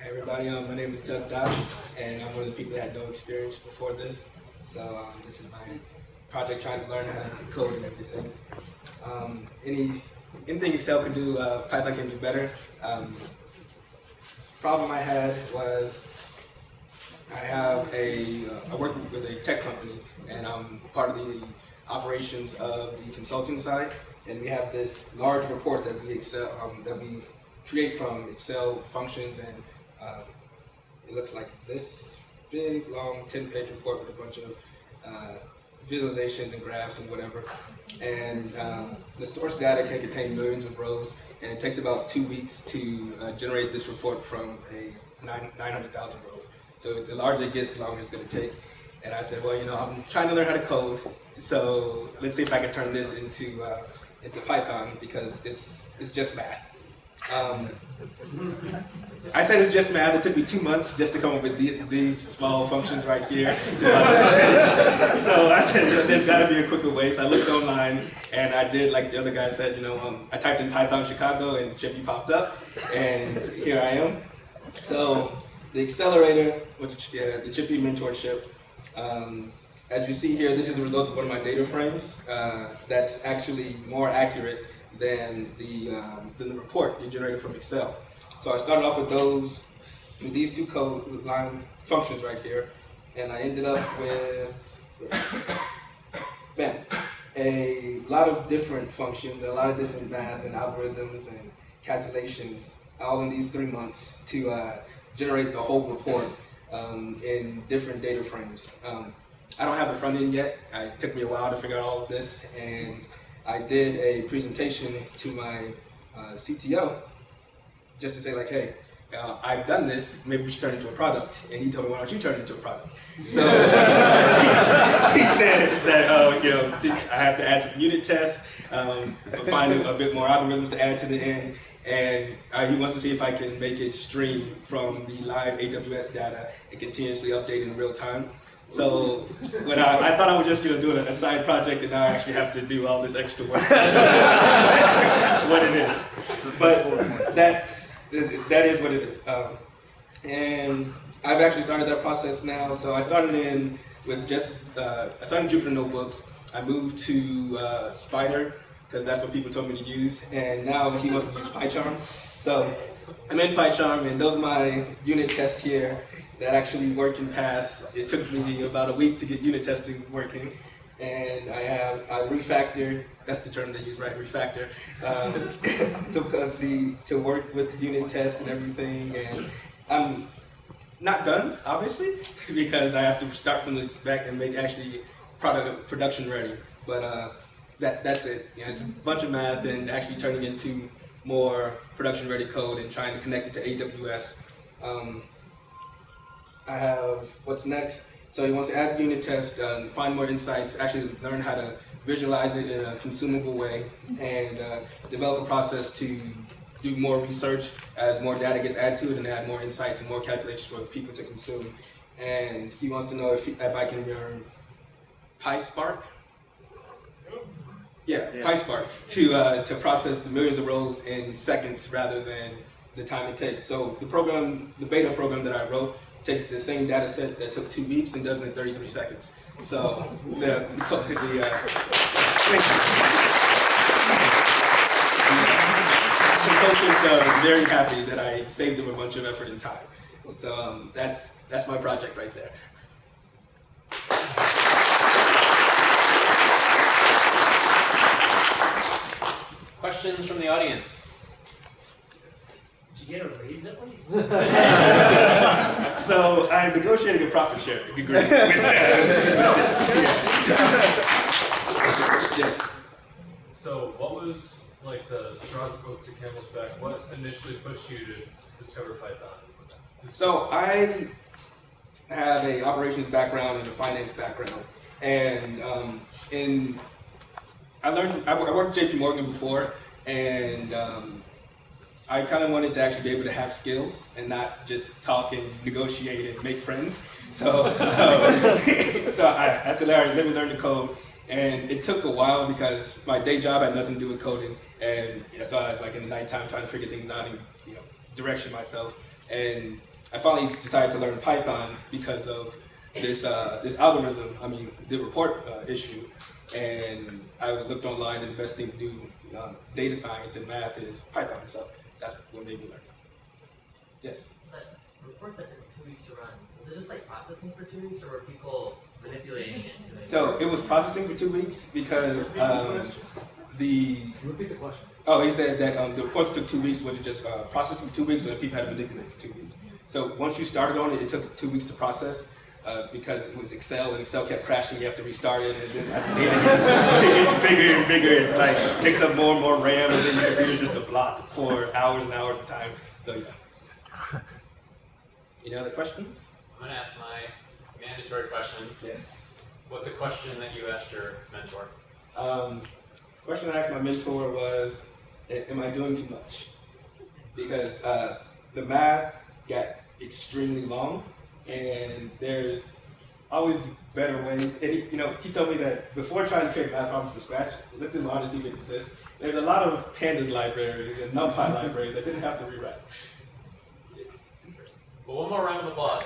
Hey everybody, my name is Doug Dotz, and I'm one of the people that had no experience before this. So this is my project trying to learn how to code and everything. Anything Excel can do, Python can do better. Problem I had was I work with a tech company, and I'm part of the operations of the consulting side, and we have this large report that we create from Excel functions, and it looks like this big, long 10-page report with a bunch of visualizations and graphs and whatever. And the source data can contain millions of rows, and it takes about 2 weeks to generate this report from 900,000 rows. So the larger it gets, the longer it's going to take. And I said, well, I'm trying to learn how to code, so let's see if I can turn this into Python, because it's just math. I said it's just math. It took me 2 months just to come up with these small functions right here. So I said, there's got to be a quicker way. So I looked online, and I did like the other guy said. I typed in Python Chicago, and Chippy popped up, and here I am. So the Accelerator, the Chippy mentorship. As you see here, this is the result of one of my data frames. That's actually more accurate than the report you generated from Excel. So I started off with these two code line functions right here, and I ended up with a lot of different functions and a lot of different math and algorithms and calculations all in these 3 months to generate the whole report in different data frames. I don't have the front end yet. It took me a while to figure out all of this, and I did a presentation to my CTO just to say like, hey, I've done this, maybe we should turn it into a product. And he told me, why don't you turn it into a product? So he said that I have to add some unit tests, find a bit more algorithms to add to the end, and he wants to see if I can make it stream from the live AWS data and continuously update in real time. So when I thought I was just do a side project, and now I actually have to do all this extra work. What it is, but that is what it is. And I've actually started that process now. So I started with I started Jupyter Notebooks. I moved to Spider because that's what people told me to use, and now he wants me to use PyCharm. So I'm in PyCharm, and those are my unit tests here that actually work and pass. It took me about a week to get unit testing working, and I refactored. That's the term they use, right? Refactor. To work with the unit test and everything, and I'm not done, obviously, because I have to start from the back and make actually production ready. But that's it. It's a bunch of math and actually turning into more production ready code and trying to connect it to AWS. I have what's next. So he wants to add unit test, find more insights, actually learn how to visualize it in a consumable way, and develop a process to do more research as more data gets added to it, and add more insights and more calculations for people to consume. And he wants to know if I can learn PySpark. Yeah, PySpark to process the millions of rows in seconds rather than the time it takes. So the beta program that I wrote takes the same data set that took 2 weeks and does it in 33 seconds. So the consultants are very happy that I saved them a bunch of effort and time. So that's my project right there. Questions from the audience? Did you get a raise at least? So I'm negotiating a profit sharing agreement with Yes. So what was like the straw that broke the camel's back? What initially pushed you to discover Python? So I have a operations background and a finance background, and I worked at JP Morgan before, and I kind of wanted to actually be able to have skills and not just talk and negotiate and make friends. So I said, all right, let me learn to code. And it took a while because my day job had nothing to do with coding. And so I was like in the nighttime trying to figure things out and direction myself. And I finally decided to learn Python because of this algorithm. I mean, the report issue, and I looked online, and the best thing to do data science and math is Python. So that's what made me learn. Yes. So that report that took 2 weeks to run, was it just like processing for 2 weeks, or were people manipulating it? So it was processing for 2 weeks because Repeat the question. Oh, he said that the reports took 2 weeks. Was it just processing for 2 weeks, or that people had to manipulate for 2 weeks? So once you started on it, it took 2 weeks to process because it was Excel, and Excel kept crashing. You have to restart it, and then as the data gets bigger and bigger, it's like takes up more and more RAM, and then your computer just a block for hours and hours of time. So yeah. Any other questions? I'm going to ask my mandatory question. Yes. What's a question that you asked your mentor? Question I asked my mentor was, am I doing too much? Because the math got extremely long, and there's always better ways. And he told me that before trying to create math problems from scratch, I looked online to see if it exists. There's a lot of pandas libraries and NumPy libraries that didn't have to rewrite. Well, one more round of applause.